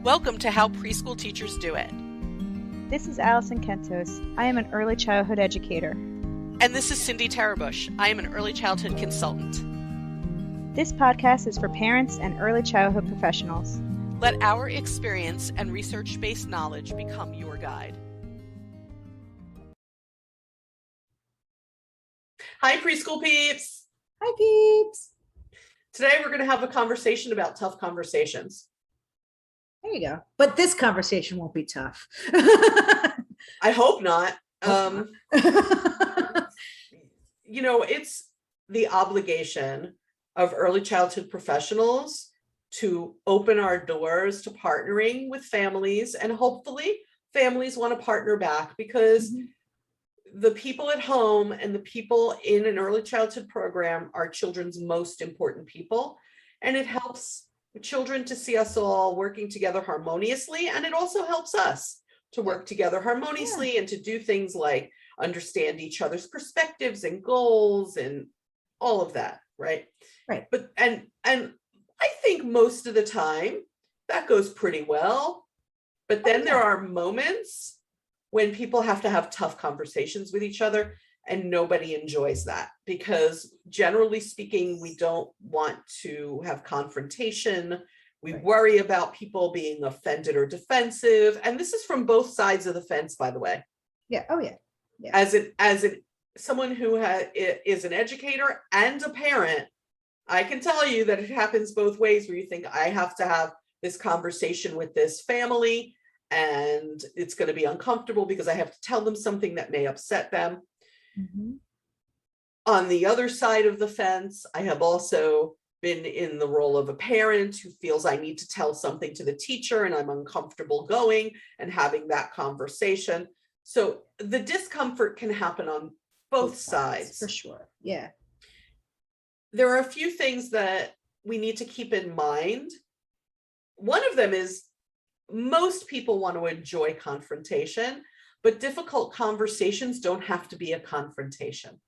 Welcome to How Preschool Teachers Do It. This is Alison Kentos. I am an early childhood educator. And this is Cindy Tarabush. I am an early childhood consultant. This podcast is for parents and early childhood professionals. Let our experience and research-based knowledge become your guide. Hi, preschool peeps. Hi, peeps. Today we're going to have a conversation about tough conversations. There you go. But this conversation won't be tough. I hope not. It's the obligation of early childhood professionals to open our doors to partnering with families, and hopefully families want to partner back, because the people at home and the people in an early childhood program are children's most important people, and it helps children to see us all working together harmoniously, and it also helps us to work together harmoniously and to do things like understand each other's perspectives and goals and all of that, right? But and I think most of the time that goes pretty well, but then there are moments when people have to have tough conversations with each other, and nobody enjoys that, because generally speaking, we don't want to have confrontation. We worry about people being offended or defensive. And this is from both sides of the fence, by the way. Yeah. Oh, yeah. As someone who is an educator and a parent, I can tell you that it happens both ways, where you think, I have to have this conversation with this family, and it's going to be uncomfortable because I have to tell them something that may upset them. On the other side of the fence, I have also been in the role of a parent who feels I need to tell something to the teacher, and I'm uncomfortable going and having that conversation. So the discomfort can happen on both sides. For sure. Yeah. There are a few things that we need to keep in mind. One of them is most people want to enjoy confrontation, but difficult conversations don't have to be a confrontation.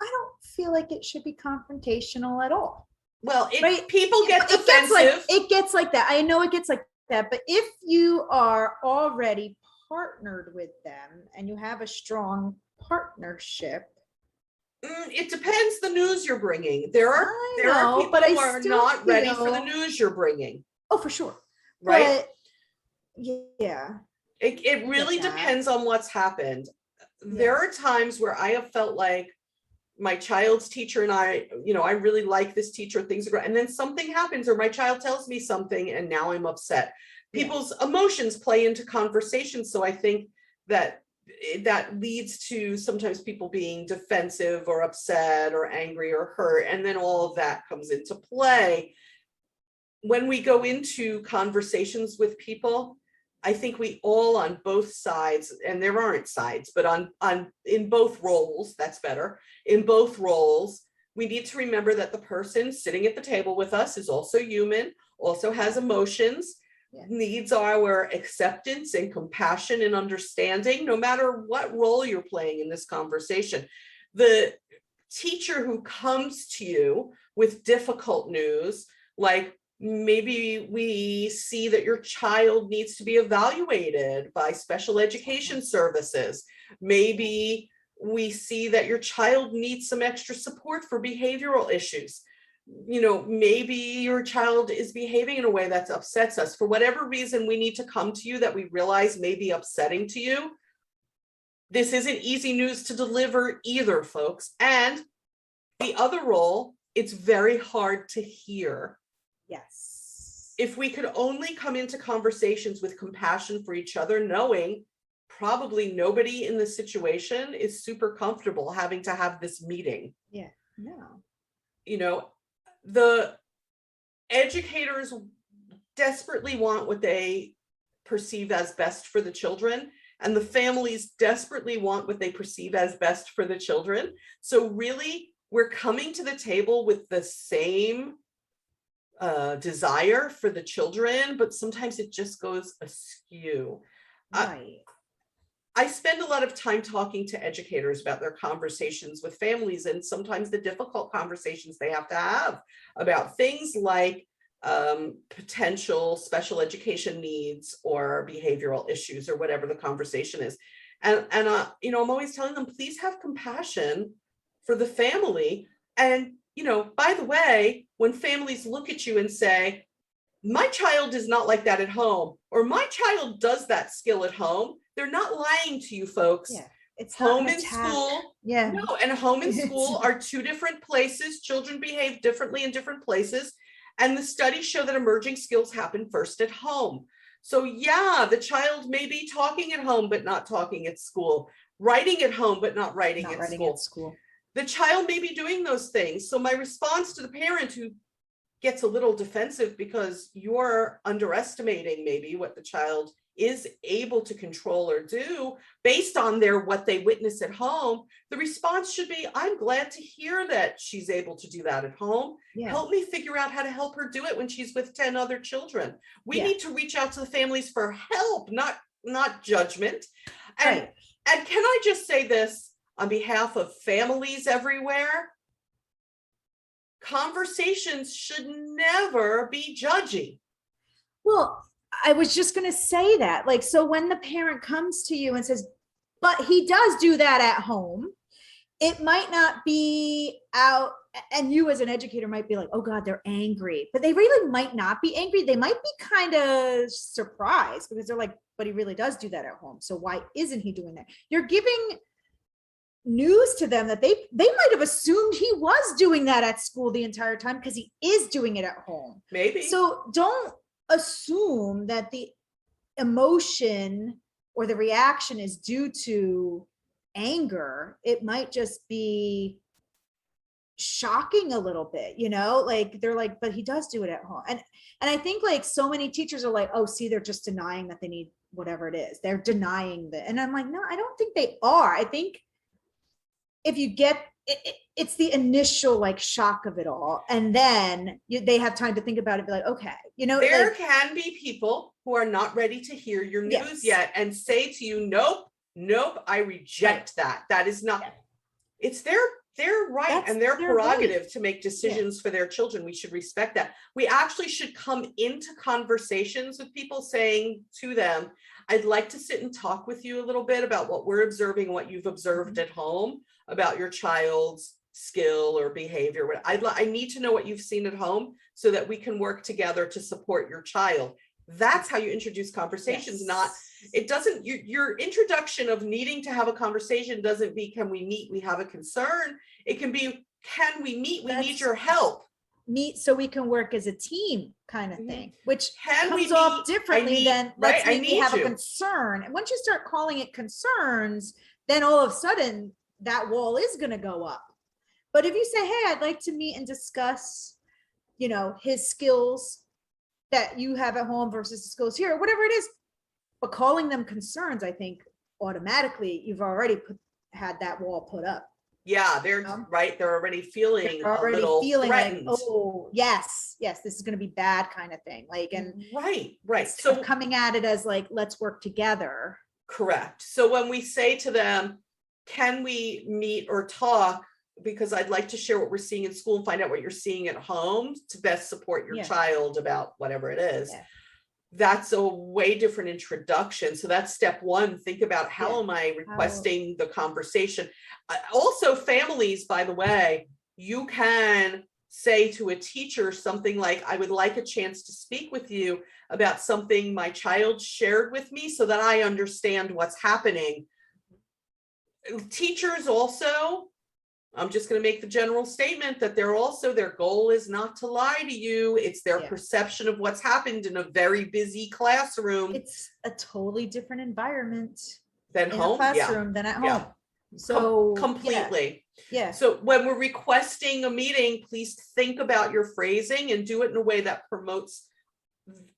I don't feel like it should be confrontational at all. Well, people get defensive. It gets like that. I know it gets like that. But if you are already partnered with them and you have a strong partnership, it depends the news you're bringing. There are people who are not ready for the news you're bringing. Oh, for sure. Right? But, yeah. It really depends on what's happened. There are times where I have felt like my child's teacher and I really like this teacher, things are great. And then something happens, or my child tells me something, and now I'm upset. People's emotions play into conversations. So I think that leads to sometimes people being defensive or upset or angry or hurt. And then all of that comes into play. When we go into conversations with people, I think we all on both sides, and there aren't sides, but in both roles, that's better. In both roles, we need to remember that the person sitting at the table with us is also human, also has emotions, needs our acceptance and compassion and understanding, no matter what role you're playing in this conversation. The teacher who comes to you with difficult news, like, maybe we see that your child needs to be evaluated by special education services. Maybe we see that your child needs some extra support for behavioral issues. Maybe your child is behaving in a way that upsets us. For whatever reason, we need to come to you that we realize may be upsetting to you. This isn't easy news to deliver either, folks. And the other role, it's very hard to hear. Yes. If we could only come into conversations with compassion for each other, knowing probably nobody in the situation is super comfortable having to have this meeting. Yeah, no. The educators desperately want what they perceive as best for the children, and the families desperately want what they perceive as best for the children. So really, we're coming to the table with the same desire for the children, but sometimes it just goes askew. Right. I spend a lot of time talking to educators about their conversations with families, and sometimes the difficult conversations they have to have about things like potential special education needs or behavioral issues or whatever the conversation is. And I'm always telling them, please have compassion for the family. And, by the way, when families look at you and say, my child is not like that at home, or my child does that skill at home, they're not lying to you folks. Yeah. It's home and school. Yeah. No, and home and school are two different places. Children behave differently in different places. And the studies show that emerging skills happen first at home. So yeah, the child may be talking at home, but not talking at school, writing at home, but not writing at school. The child may be doing those things. So my response to the parent who gets a little defensive because you're underestimating maybe what the child is able to control or do based on what they witness at home, the response should be, I'm glad to hear that she's able to do that at home. Yeah. Help me figure out how to help her do it when she's with 10 other children. We need to reach out to the families for help, not judgment. And can I just say this on behalf of families everywhere? Conversations should never be judgy. Well, I was just going to say that, so when the parent comes to you and says, but he does do that at home, it might not be out, and you as an educator might be like, oh God, they're angry, but they really might not be angry. They might be kind of surprised because they're like, but he really does do that at home. So why isn't he doing that? You're giving news to them that they might have assumed he was doing that at school the entire time because he is doing it at home. Maybe. So don't assume that the emotion or the reaction is due to anger. It might just be shocking a little bit, they're like, but he does do it at home. And I think so many teachers are like, oh, see, they're just denying that they need whatever it is. They're denying that. And I'm like, no, I don't think they are. I think if you get it's the initial shock of it all, and then they have time to think about it, be like, okay, there can be people who are not ready to hear your news yet and say to you, nope, I reject that. That is not. It's their right and their prerogative to make decisions for their children. We should respect that. We actually should come into conversations with people saying to them, I'd like to sit and talk with you a little bit about what we're observing, what you've observed at home about your child's skill or behavior. I need to know what you've seen at home so that we can work together to support your child. That's how you introduce conversations. Your introduction of needing to have a conversation doesn't be, can we meet? We have a concern. It can be, can we meet? We need your help. Meet so we can work as a team kind of thing, which comes off differently than let's meet, we have a concern. And once you start calling it concerns, then all of a sudden that wall is going to go up. But if you say, hey, I'd like to meet and discuss, his skills that you have at home versus the skills here, or whatever it is, but calling them concerns, I think automatically you've already had that wall put up. Yeah, they're right. They're already feeling a little threatened. Like, oh, yes, this is going to be bad kind of thing. And right. So coming at it as let's work together. Correct. So when we say to them, can we meet or talk? Because I'd like to share what we're seeing in school and find out what you're seeing at home to best support your child about whatever it is. Yeah. That's a way different introduction. So that's step one. Think about how am I requesting the conversation? Also, families, by the way, you can say to a teacher something like, I would like a chance to speak with you about something my child shared with me so that I understand what's happening. Teachers also, I'm just going to make the general statement that their goal is not to lie to you. It's their perception of what's happened in a very busy classroom. It's a totally different environment than home, classroom than at home. Yeah. So completely. Yeah. So when we're requesting a meeting, please think about your phrasing and do it in a way that promotes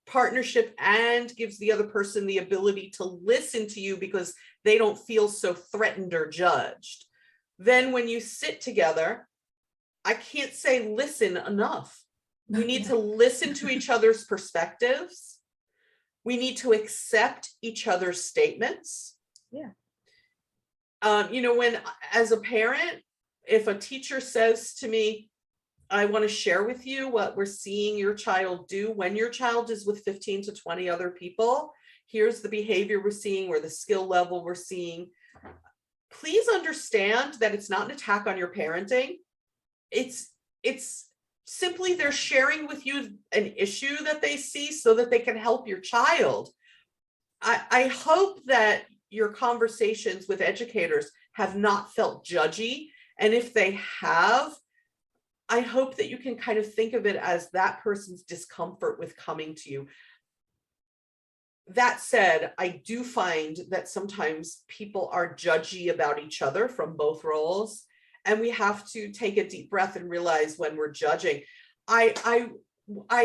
partnership and gives the other person the ability to listen to you because they don't feel so threatened or judged. Then when you sit together, I can't say listen enough. We need to listen to each other's perspectives. We need to accept each other's statements. Yeah. When as a parent, if a teacher says to me, I want to share with you what we're seeing your child do when your child is with 15 to 20 other people. Here's the behavior we're seeing, or the skill level we're seeing. Please understand that it's not an attack on your parenting. It's simply they're sharing with you an issue that they see so that they can help your child. I hope that your conversations with educators have not felt judgy. And if they have, I hope that you can kind of think of it as that person's discomfort with coming to you. That said, I do find that sometimes people are judgy about each other from both roles, and we have to take a deep breath and realize when we're judging. I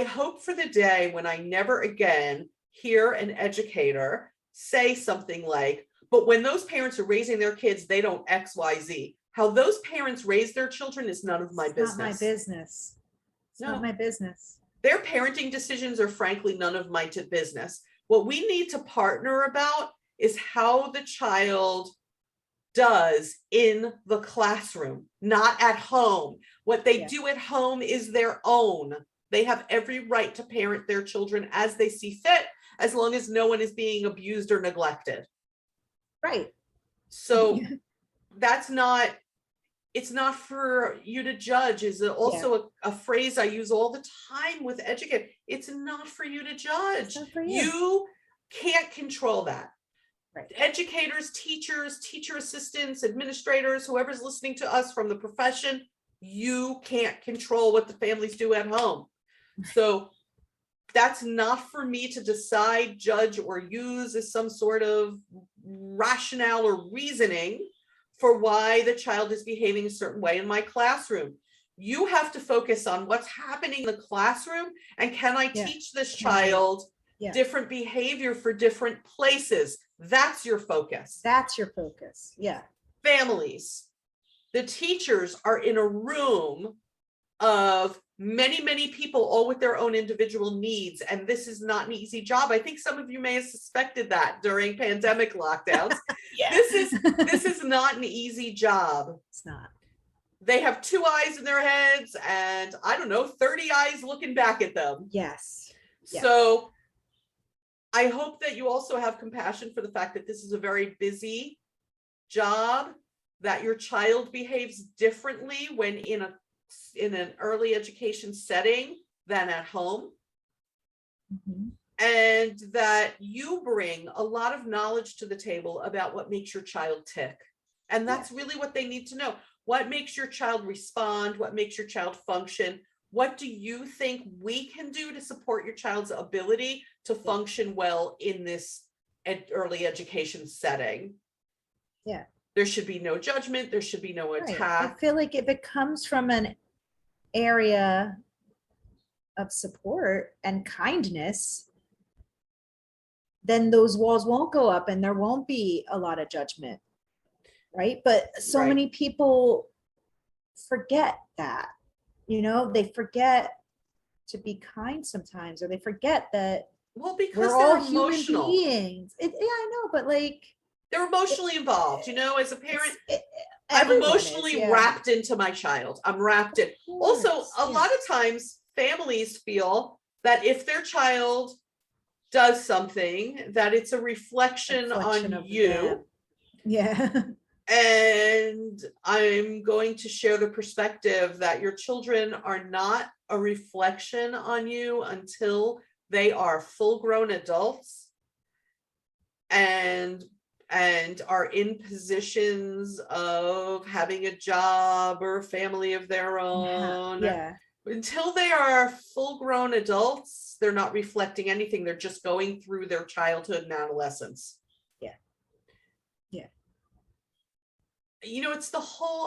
hope for the day when I never again hear an educator say something like, but when those parents are raising their kids, they don't X, Y, Z. How those parents raise their children is none of my business. Not my business. It's not my business. Their parenting decisions are frankly none of my business. What we need to partner about is how the child does in the classroom, not at home. What they do at home is their own. They have every right to parent their children as they see fit, as long as no one is being abused or neglected. Right. So that's not, it's not for you to judge, is also a phrase I use all the time with educators. It's not for you to judge. You can't control that. Right. Educators, teachers, teacher assistants, administrators, whoever's listening to us from the profession, you can't control what the families do at home. So that's not for me to decide, judge, or use as some sort of rationale or reasoning for why the child is behaving a certain way in my classroom. You have to focus on what's happening in the classroom, and can I teach this child different behavior for different places? That's your focus. That's your focus. Yeah. Families. The teachers are in a room of many, many people, all with their own individual needs. And this is not an easy job. I think some of you may have suspected that during pandemic lockdowns. This is not an easy job. It's not. They have 2 eyes in their heads and 30 eyes looking back at them. Yes. So I hope that you also have compassion for the fact that this is a very busy job, that your child behaves differently when in an early education setting than at home. Mm-hmm. And that you bring a lot of knowledge to the table about what makes your child tick. And that's really what they need to know. What makes your child respond? What makes your child function? What do you think we can do to support your child's ability to function well in this early education setting? Yeah. There should be no judgment. There should be no attack. I feel like if it comes from an area of support and kindness, then those walls won't go up and there won't be a lot of judgment. Right. But so many people forget that, they forget to be kind sometimes, or they forget that because we're all emotional human beings. I know, but they're emotionally involved, as a parent. I'm emotionally wrapped into my child. I'm wrapped in. Also, a lot of times families feel that if their child does something, that it's a reflection on you. Them. Yeah. And I'm going to share the perspective that your children are not a reflection on you until they are full-grown adults and are in positions of having a job or a family of their own. Yeah. Until they are full-grown adults, they're not reflecting anything. They're just going through their childhood and adolescence.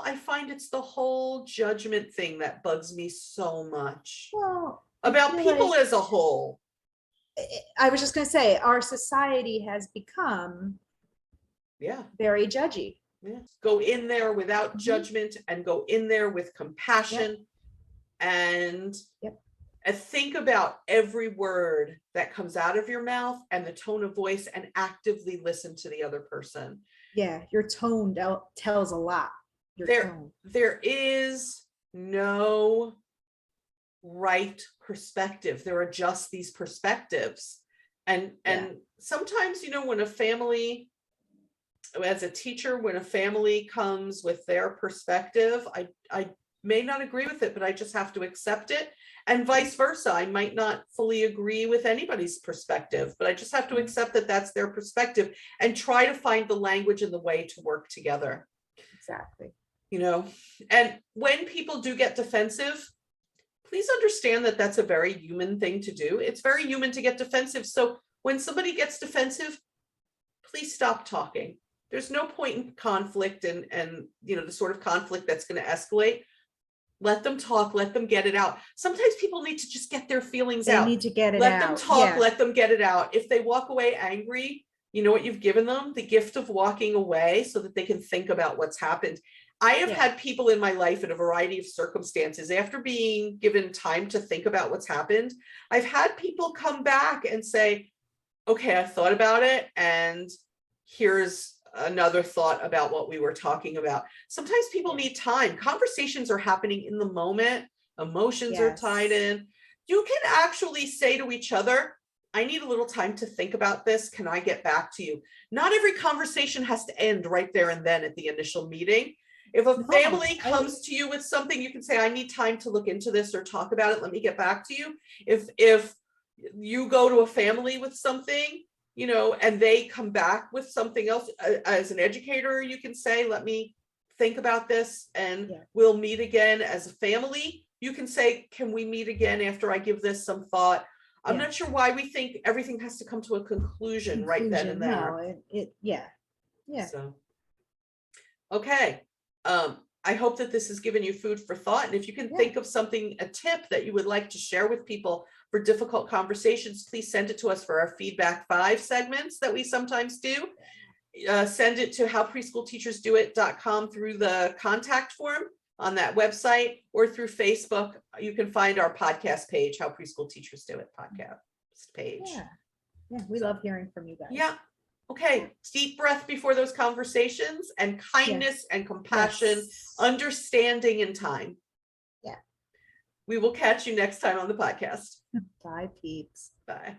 I find it's the whole judgment thing that bugs me so much. Well, about people as a whole. I was just going to say, our society has become very judgy. Go in there without judgment and go in there with compassion and think about every word that comes out of your mouth and the tone of voice, and actively listen to the other person. Yeah, your tone tells a lot. There is no right perspective. There are just these perspectives. And sometimes, when a family, as a teacher, when a family comes with their perspective, I may not agree with it, but I just have to accept it. And vice versa. I might not fully agree with anybody's perspective, but I just have to accept that that's their perspective and try to find the language and the way to work together. Exactly. And when people do get defensive, please understand that that's a very human thing to do. It's very human to get defensive. So when somebody gets defensive, please stop talking. There's no point in conflict and the sort of conflict that's going to escalate. Let them talk, let them get it out. Sometimes people need to just get their feelings out. They need to get it let out. Let them talk, Yeah. let them get it out. If they walk away angry, you know what you've given them? The gift of walking away so that they can think about what's happened. I have had people in my life in a variety of circumstances, after being given time to think about what's happened, I've had people come back and say, okay, I thought about it, and here's another thought about what we were talking about. Sometimes people need time. Conversations are happening in the moment. Emotions are tied in. You can actually say to each other, I need a little time to think about this. Can I get back to you? Not every conversation has to end right there and then at the initial meeting. If a family comes to you with something, you can say, I need time to look into this or talk about it. Let me get back to you. If you go to a family with something, and they come back with something else, as an educator, you can say, let me think about this and we'll meet again. As a family, you can say, can we meet again after I give this some thought? I'm not sure why we think everything has to come to a conclusion right then and there. No, So, okay. I hope that this has given you food for thought. And if you can think of something, a tip that you would like to share with people for difficult conversations, please send it to us for our Feedback 5 segments that we sometimes do. Send it to howpreschoolteachersdoit.com through the contact form on that website, or through Facebook. You can find our podcast page, How Preschool Teachers Do It podcast page. We love hearing from you guys. Yeah. Okay. Deep breath before those conversations, and kindness and compassion, understanding in time. Yeah. We will catch you next time on the podcast. Bye, peeps. Bye.